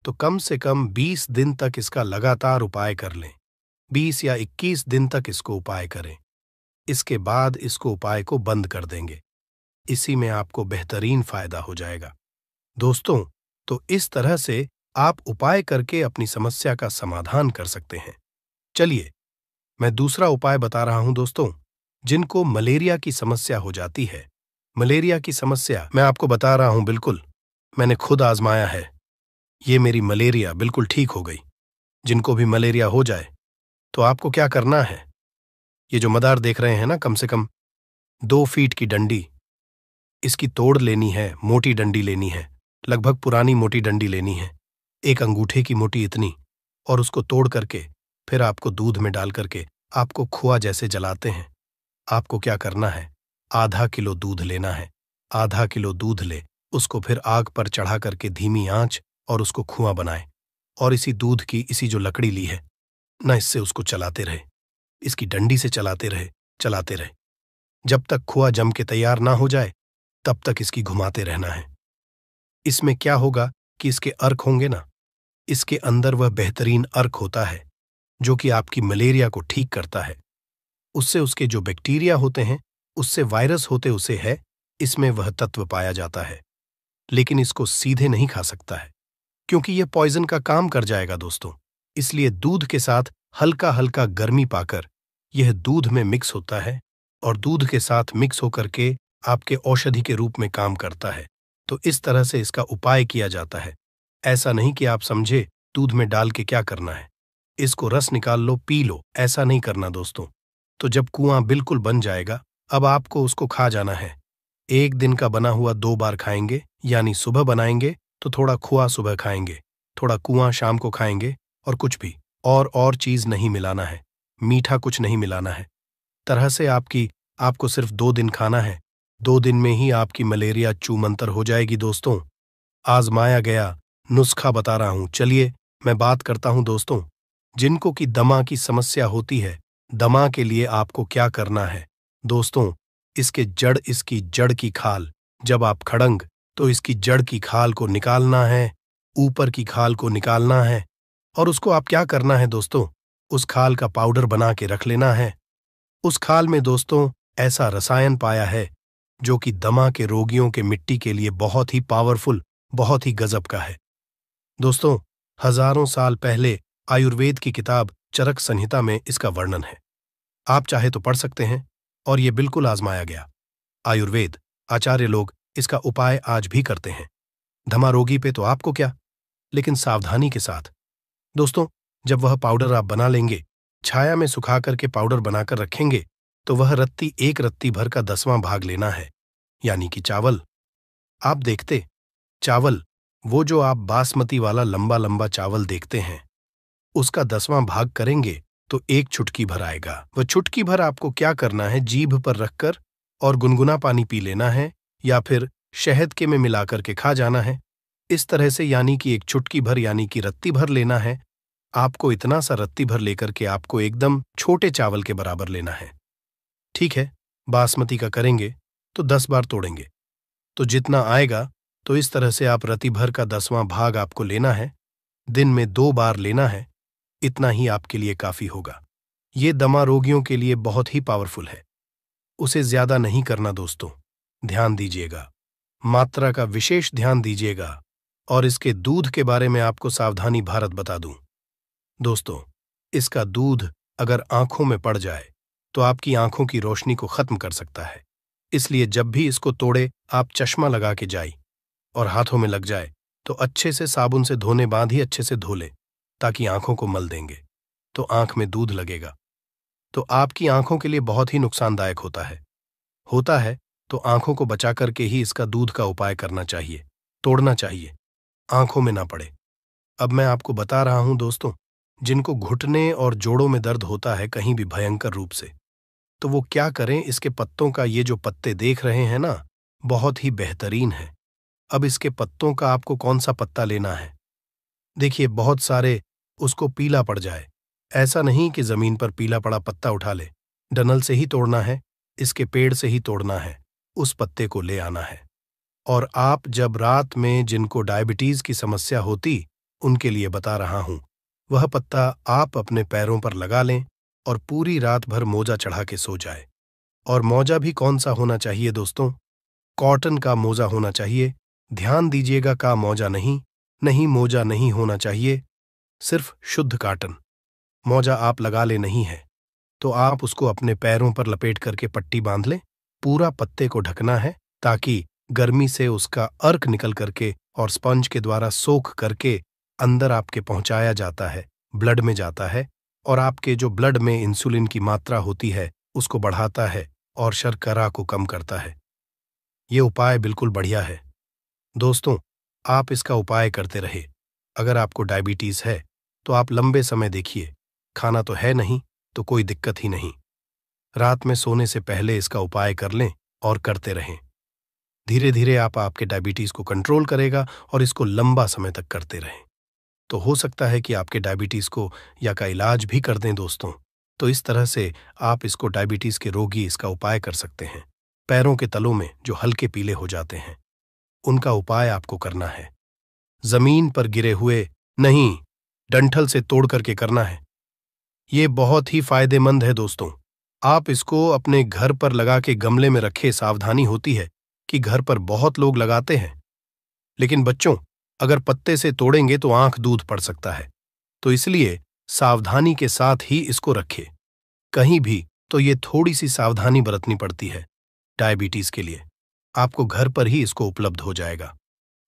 Speaker 1: तो कम से कम 20 दिन तक इसका लगातार उपाय कर लें। 20 या 21 दिन तक इसको उपाय करें। इसके बाद इसको उपाय को बंद कर देंगे। इसी में आपको बेहतरीन फायदा हो जाएगा दोस्तों। तो इस तरह से आप उपाय करके अपनी समस्या का समाधान कर सकते हैं। चलिए मैं दूसरा उपाय बता रहा हूं दोस्तों। जिनको मलेरिया की समस्या हो जाती है, मलेरिया की समस्या मैं आपको बता रहा हूं, बिल्कुल मैंने खुद आजमाया है। ये मेरी मलेरिया बिल्कुल ठीक हो गई। जिनको भी मलेरिया हो जाए तो आपको क्या करना है, ये जो मदार देख रहे हैं ना, कम से कम 2 फीट की डंडी, इसकी तोड़ लेनी है, मोटी डंडी लेनी है, लगभग पुरानी मोटी डंडी लेनी है, 1 अंगूठे की मोटी इतनी। और उसको तोड़ करके फिर आपको दूध में डाल करके आपको खुआ जैसे जलाते हैं। आपको क्या करना है, आधा किलो दूध लेना है। आधा किलो दूध ले, उसको फिर आग पर चढ़ा करके धीमी आंच और उसको खुआ बनाए। और इसी दूध की इसी जो लकड़ी ली है ना, इससे उसको चलाते रहे, इसकी डंडी से चलाते रहे। जब तक खुआ जम के तैयार ना हो जाए तब तक इसकी घुमाते रहना है। इसमें क्या होगा कि इसके अर्क होंगे ना, इसके अंदर वह बेहतरीन अर्क होता है जो कि आपकी मलेरिया को ठीक करता है। उससे उसके जो बैक्टीरिया होते हैं, उससे वायरस होते उसे है, इसमें वह तत्व पाया जाता है। लेकिन इसको सीधे नहीं खा सकता है क्योंकि यह पॉइजन का काम कर जाएगा दोस्तों। इसलिए दूध के साथ हल्का हल्का गर्मी पाकर यह दूध में मिक्स होता है और दूध के साथ मिक्स होकर के आपके औषधि के रूप में काम करता है। तो इस तरह से इसका उपाय किया जाता है। ऐसा नहीं कि आप समझे दूध में डाल के क्या करना है, इसको रस निकाल लो, पी लो, ऐसा नहीं करना दोस्तों। तो जब कुआं बिल्कुल बन जाएगा, अब आपको उसको खा जाना है। एक दिन का बना हुआ 2 बार खाएंगे, यानी सुबह बनाएंगे तो थोड़ा खोआ सुबह खाएंगे, थोड़ा कुआं शाम को खाएंगे, और कुछ भी और चीज नहीं मिलाना है, मीठा कुछ नहीं मिलाना है। तरह से आपको सिर्फ 2 दिन खाना है। 2 दिन में ही आपकी मलेरिया चूमंतर हो जाएगी दोस्तों। आजमाया गया नुस्खा बता रहा हूं। चलिए मैं बात करता हूं दोस्तों, जिनको की दमा की समस्या होती है, दमा के लिए आपको क्या करना है दोस्तों। इसकी जड़ की खाल, जब आप खड़ंग तो इसकी जड़ की खाल को निकालना है, ऊपर की खाल को निकालना है, और उसको आप क्या करना है दोस्तों, उस खाल का पाउडर बना के रख लेना है। उस खाल में दोस्तों ऐसा रसायन पाया है जो कि दमा के रोगियों के मिट्टी के लिए बहुत ही पावरफुल, बहुत ही गजब का है दोस्तों। हजारों साल पहले आयुर्वेद की किताब चरक संहिता में इसका वर्णन है। आप चाहे तो पढ़ सकते हैं, और ये बिल्कुल आजमाया गया। आयुर्वेद आचार्य लोग इसका उपाय आज भी करते हैं। दमा रोगी पे तो आपको क्या, लेकिन सावधानी के साथ दोस्तों। जब वह पाउडर आप बना लेंगे, छाया में सुखा करके पाउडर बनाकर रखेंगे, तो वह एक रत्ती भर का 10वां भाग लेना है, यानी कि चावल। आप देखते चावल, वो जो आप बासमती वाला लंबा लंबा चावल देखते हैं, उसका 10वां भाग करेंगे तो 1 चुटकी भर आएगा। वह चुटकी भर आपको क्या करना है, जीभ पर रखकर और गुनगुना पानी पी लेना है, या फिर शहद के में मिलाकर के खा जाना है। इस तरह से, यानी कि 1 चुटकी भर, यानी कि रत्ती भर लेना है। आपको इतना सा रत्ती भर लेकर के आपको एकदम छोटे चावल के बराबर लेना है। ठीक है, बासमती का करेंगे तो 10 बार तोड़ेंगे, तो जितना आएगा, तो इस तरह से आप रत्ती भर का 10वां भाग आपको लेना है। दिन में 2 बार लेना है। इतना ही आपके लिए काफी होगा। ये दमा रोगियों के लिए बहुत ही पावरफुल है। उसे ज्यादा नहीं करना दोस्तों। ध्यान दीजिएगा, मात्रा का विशेष ध्यान दीजिएगा। और इसके दूध के बारे में आपको सावधानी भारत बता दूं दोस्तों, इसका दूध अगर आंखों में पड़ जाए तो आपकी आंखों की रोशनी को खत्म कर सकता है। इसलिए जब भी इसको तोड़े, आप चश्मा लगा के जाइए, और हाथों में लग जाए तो अच्छे से साबुन से धोने बाद ही अच्छे से धो ले, ताकि आंखों को मल देंगे तो आंख में दूध लगेगा, तो आपकी आंखों के लिए बहुत ही नुकसानदायक होता है। तो आंखों को बचा करके ही इसका दूध का उपाय करना चाहिए, तोड़ना चाहिए, आंखों में ना पड़े। अब मैं आपको बता रहा हूं दोस्तों, जिनको घुटने और जोड़ों में दर्द होता है कहीं भी भयंकर रूप से, तो वो क्या करें, इसके पत्तों का, ये जो पत्ते देख रहे हैं ना, बहुत ही बेहतरीन है। अब इसके पत्तों का आपको कौन सा पत्ता लेना है, देखिए बहुत सारे उसको पीला पड़ जाए, ऐसा नहीं कि जमीन पर पीला पड़ा पत्ता उठा ले, डनल से ही तोड़ना है, इसके पेड़ से ही तोड़ना है, उस पत्ते को ले आना है। और आप जब रात में, जिनको डायबिटीज की समस्या होती, उनके लिए बता रहा हूं, वह पत्ता आप अपने पैरों पर लगा लें और पूरी रात भर मोजा चढ़ा के सो जाए। और मोजा भी कौन सा होना चाहिए दोस्तों, कॉटन का मोजा होना चाहिए। ध्यान दीजिएगा, का मोजा नहीं मोजा नहीं होना चाहिए, सिर्फ शुद्ध कॉटन। मोजा आप लगा ले नहीं है तो आप उसको अपने पैरों पर लपेट करके पट्टी बांध लें। पूरा पत्ते को ढकना है, ताकि गर्मी से उसका अर्क निकल करके और स्पंज के द्वारा सोख करके अंदर आपके पहुंचाया जाता है, ब्लड में जाता है, और आपके जो ब्लड में इंसुलिन की मात्रा होती है उसको बढ़ाता है और शर्करा को कम करता है। ये उपाय बिल्कुल बढ़िया है दोस्तों, आप इसका उपाय करते रहे। अगर आपको डायबिटीज है तो आप लंबे समय देखिए, खाना तो है नहीं तो कोई दिक्कत ही नहीं। रात में सोने से पहले इसका उपाय कर लें और करते रहें। धीरे धीरे आपके डायबिटीज को कंट्रोल करेगा, और इसको लंबा समय तक करते रहें तो हो सकता है कि आपके डायबिटीज को या का इलाज भी कर दें दोस्तों। तो इस तरह से आप इसको, डायबिटीज के रोगी इसका उपाय कर सकते हैं। पैरों के तलों में जो हल्के पीले हो जाते हैं, उनका उपाय आपको करना है। जमीन पर गिरे हुए नहीं, डंठल से तोड़ करके करना है। ये बहुत ही फायदेमंद है दोस्तों। आप इसको अपने घर पर लगा के गमले में रखे। सावधानी होती है कि घर पर बहुत लोग लगाते हैं, लेकिन बच्चों, अगर पत्ते से तोड़ेंगे तो आंख दूध पड़ सकता है, तो इसलिए सावधानी के साथ ही इसको रखें। कहीं भी तो ये थोड़ी सी सावधानी बरतनी पड़ती है। डायबिटीज के लिए आपको घर पर ही इसको उपलब्ध हो जाएगा।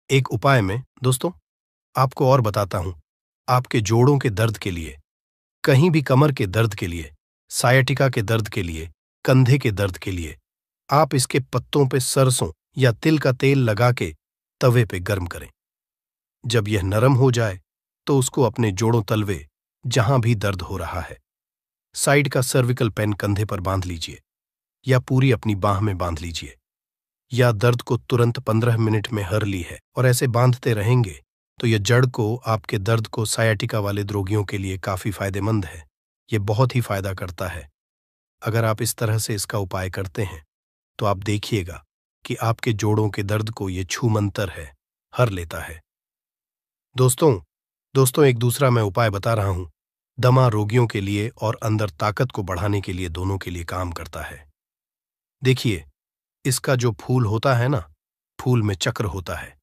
Speaker 1: एक उपाय में दोस्तों आपको और बताता हूं, आपके जोड़ों के दर्द के लिए, कहीं भी कमर के दर्द के लिए, सायाटिका के दर्द के लिए, कंधे के दर्द के लिए, आप इसके पत्तों पे सरसों या तिल का तेल लगा के तवे पे गर्म करें। जब यह नरम हो जाए तो उसको अपने जोड़ों तलवे, जहां भी दर्द हो रहा है, साइड का सर्विकल पेन कंधे पर बांध लीजिए या पूरी अपनी बांह में बांध लीजिए, या दर्द को तुरंत 15 मिनट में हर ली है और ऐसे बांधते रहेंगे तो यह जड़ को आपके दर्द को सायाटिका वाले रोगियों के लिए काफी फायदेमंद है। यह बहुत ही फायदा करता है। अगर आप इस तरह से इसका उपाय करते हैं तो आप देखिएगा कि आपके जोड़ों के दर्द को यह छूमंतर है, हर लेता है। दोस्तों एक दूसरा मैं उपाय बता रहा हूं, दमा रोगियों के लिए और अंदर ताकत को बढ़ाने के लिए, दोनों के लिए काम करता है। देखिए, इसका जो फूल होता है ना, फूल में चक्र होता है।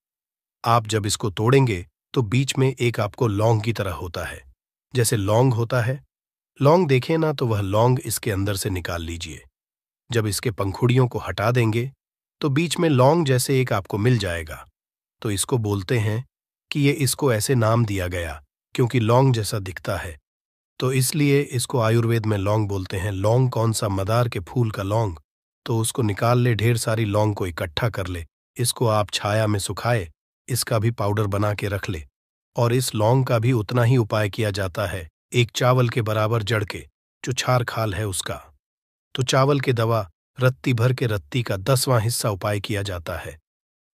Speaker 1: आप जब इसको तोड़ेंगे तो बीच में एक आपको लौंग की तरह होता है, जैसे लौंग होता है। लौंग देखें ना, तो वह लौंग इसके अंदर से निकाल लीजिए। जब इसके पंखुड़ियों को हटा देंगे तो बीच में लौंग जैसे एक आपको मिल जाएगा। तो इसको बोलते हैं कि ये, इसको ऐसे नाम दिया गया क्योंकि लौंग जैसा दिखता है, तो इसलिए इसको आयुर्वेद में लौंग बोलते हैं। लौंग कौन सा? मदार के फूल का लौंग। तो उसको निकाल ले, ढेर सारी लौंग को इकट्ठा कर ले, इसको आप छाया में सुखाए, इसका भी पाउडर बना के रख ले। और इस लौंग का भी उतना ही उपाय किया जाता है, एक चावल के बराबर जड़ के, जो छार खाल है उसका। तो चावल के दवा रत्ती भर के रत्ती का 10वां हिस्सा उपाय किया जाता है,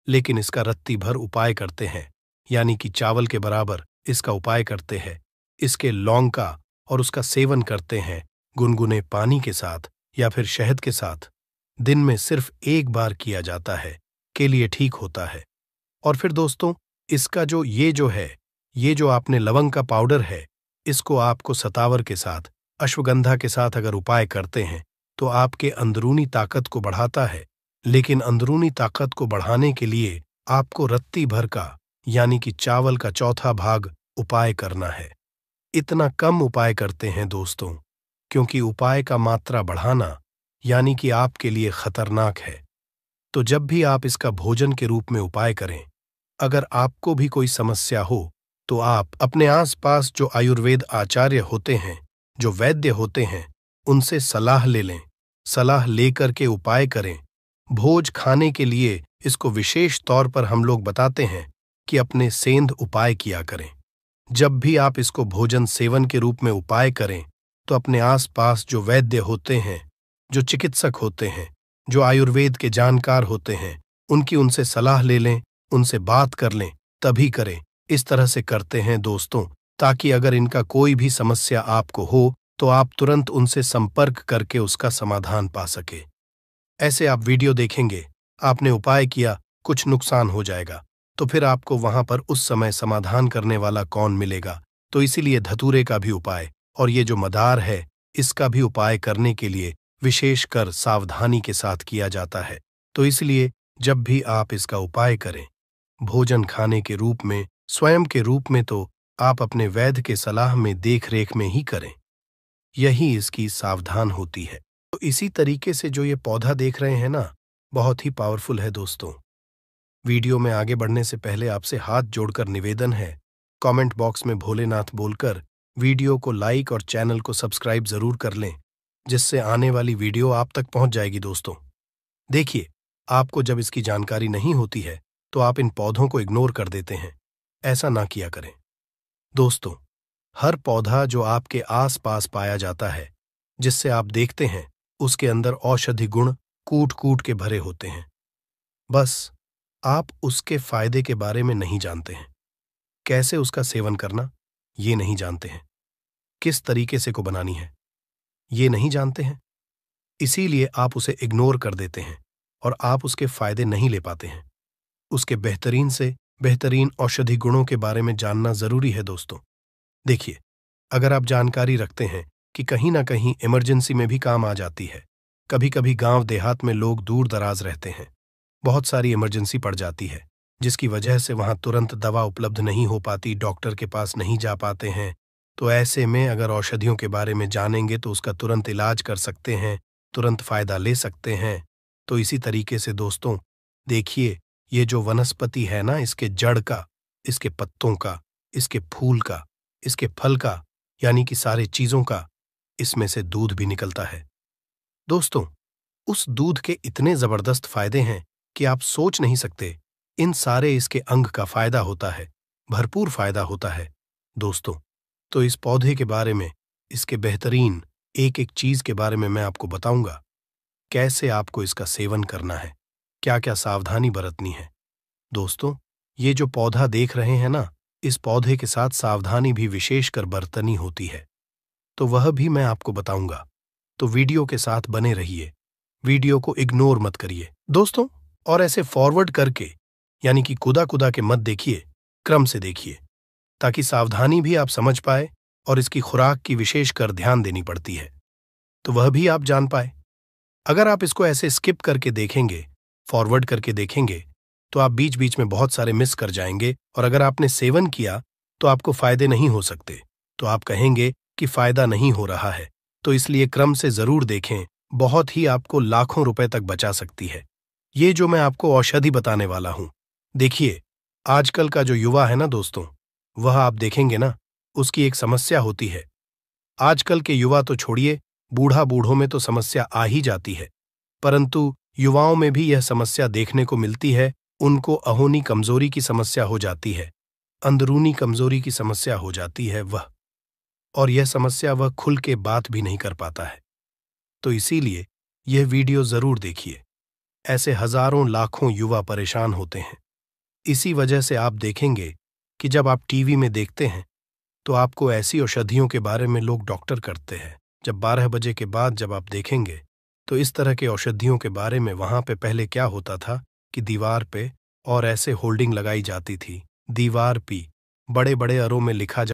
Speaker 1: लेकिन इसका रत्ती भर उपाय करते हैं, यानी कि चावल के बराबर इसका उपाय करते हैं। इसके लौंग का और उसका सेवन करते हैं गुनगुने पानी के साथ या फिर शहद के साथ। दिन में सिर्फ एक बार किया जाता है, के लिए ठीक होता है। और फिर दोस्तों, इसका ये जो आपने लवंग का पाउडर है, इसको आपको सतावर के साथ, अश्वगंधा के साथ अगर उपाय करते हैं तो आपके अंदरूनी ताकत को बढ़ाता है। लेकिन अंदरूनी ताकत को बढ़ाने के लिए आपको रत्ती भर का, यानी कि चावल का चौथा भाग उपाय करना है। इतना कम उपाय करते हैं दोस्तों, क्योंकि उपाय का मात्रा बढ़ाना यानी कि आपके लिए खतरनाक है। तो जब भी आप इसका भोजन के रूप में उपाय करें, अगर आपको भी कोई समस्या हो तो आप अपने आसपास जो आयुर्वेद आचार्य होते हैं, जो वैद्य होते हैं, उनसे सलाह ले लें। सलाह लेकर के उपाय करें। भोज खाने के लिए इसको विशेष तौर पर हम लोग बताते हैं कि अपने सेंध उपाय किया करें। जब भी आप इसको भोजन सेवन के रूप में उपाय करें तो अपने आसपास जो वैद्य होते हैं, जो चिकित्सक होते हैं, जो आयुर्वेद के जानकार होते हैं, उनसे सलाह ले लें, उनसे बात कर लें, तभी करें। इस तरह से करते हैं दोस्तों, ताकि अगर इनका कोई भी समस्या आपको हो तो आप तुरंत उनसे संपर्क करके उसका समाधान पा सके। ऐसे आप वीडियो देखेंगे, आपने उपाय किया, कुछ नुकसान हो जाएगा, तो फिर आपको वहां पर उस समय समाधान करने वाला कौन मिलेगा? तो इसीलिए धतूरे का भी उपाय और ये जो मदार है, इसका भी उपाय करने के लिए विशेषकर सावधानी के साथ किया जाता है। तो इसलिए जब भी आप इसका उपाय करें, भोजन खाने के रूप में, स्वयं के रूप में, तो आप अपने वैद्य के सलाह में, देख रेख में ही करें। यही इसकी सावधान होती है। तो इसी तरीके से जो ये पौधा देख रहे हैं ना, बहुत ही पावरफुल है दोस्तों। वीडियो में आगे बढ़ने से पहले आपसे हाथ जोड़कर निवेदन है, कमेंट बॉक्स में भोलेनाथ बोलकर वीडियो को लाइक और चैनल को सब्सक्राइब जरूर कर लें, जिससे आने वाली वीडियो आप तक पहुंच जाएगी दोस्तों। देखिए, आपको जब इसकी जानकारी नहीं होती है तो आप इन पौधों को इग्नोर कर देते हैं। ऐसा ना किया करें दोस्तों। हर पौधा जो आपके आसपास पाया जाता है, जिससे आप देखते हैं, उसके अंदर औषधि गुण कूट कूट के भरे होते हैं। बस आप उसके फायदे के बारे में नहीं जानते हैं, कैसे उसका सेवन करना ये नहीं जानते हैं, किस तरीके से को बनानी है ये नहीं जानते हैं, इसीलिए आप उसे इग्नोर कर देते हैं और आप उसके फायदे नहीं ले पाते हैं। उसके बेहतरीन से बेहतरीन औषधि गुणों के बारे में जानना जरूरी है दोस्तों। देखिए, अगर आप जानकारी रखते हैं कि कहीं ना कहीं इमरजेंसी में भी काम आ जाती है, कभी कभी गांव देहात में लोग दूर दराज रहते हैं, बहुत सारी इमरजेंसी पड़ जाती है, जिसकी वजह से वहां तुरंत दवा उपलब्ध नहीं हो पाती, डॉक्टर के पास नहीं जा पाते हैं। तो ऐसे में अगर औषधियों के बारे में जानेंगे तो उसका तुरंत इलाज कर सकते हैं, तुरंत फायदा ले सकते हैं। तो इसी तरीके से दोस्तों, देखिए, ये जो वनस्पति है ना, इसके जड़ का, इसके पत्तों का, इसके फूल का, इसके फल का यानी कि सारे चीजों का इसमें से दूध भी निकलता है। दोस्तों, उस दूध के इतने जबरदस्त फायदे हैं कि आप सोच नहीं सकते। इन सारे इसके अंग का फायदा होता है, भरपूर फायदा होता है। दोस्तों, तो इस पौधे के बारे में, इसके बेहतरीन एक एक चीज के बारे में मैं आपको बताऊंगा। कैसे आपको इसका सेवन करना है, क्या क्या सावधानी बरतनी है। दोस्तों, ये जो पौधा देख रहे हैं ना, इस पौधे के साथ सावधानी भी विशेषकर बरतनी होती है, तो वह भी मैं आपको बताऊंगा। तो वीडियो के साथ बने रहिए, वीडियो को इग्नोर मत करिए दोस्तों, और ऐसे फॉरवर्ड करके यानी कि कुदा कुदा के मत देखिए, क्रम से देखिए, ताकि सावधानी भी आप समझ पाए और इसकी खुराक की विशेष कर ध्यान देनी पड़ती है तो वह भी आप जान पाए। अगर आप इसको ऐसे स्किप करके देखेंगे, फॉरवर्ड करके देखेंगे, तो आप बीच बीच में बहुत सारे मिस कर जाएंगे, और अगर आपने सेवन किया तो आपको फायदे नहीं हो सकते, तो आप कहेंगे कि फायदा नहीं हो रहा है। तो इसलिए क्रम से जरूर देखें, बहुत ही आपको लाखों रुपए तक बचा सकती है। ये जो मैं आपको औषधि बताने वाला हूं, देखिए, आजकल का जो युवा है ना दोस्तों, वह आप देखेंगे ना, उसकी एक समस्या होती है। आजकल के युवा तो छोड़िए, बूढ़ा बूढ़ों में तो समस्या आ ही जाती है, परंतु युवाओं में भी यह समस्या देखने को मिलती है। उनको अहोनी कमजोरी की समस्या हो जाती है, अंदरूनी कमजोरी की समस्या हो जाती है वह, और यह समस्या वह खुल के बात भी नहीं कर पाता है। तो इसीलिए यह वीडियो जरूर देखिए। ऐसे हजारों लाखों युवा परेशान होते हैं। इसी वजह से आप देखेंगे कि जब आप टीवी में देखते हैं तो आपको ऐसी औषधियों के बारे में लोग डॉक्टर करते हैं। जब 12 बजे के बाद जब आप देखेंगे तो इस तरह के औषधियों के बारे में वहां पे पहले क्या होता था कि दीवार पे और ऐसे होल्डिंग लगाई जाती थी, दीवार पे बड़े बड़े अरों में लिखा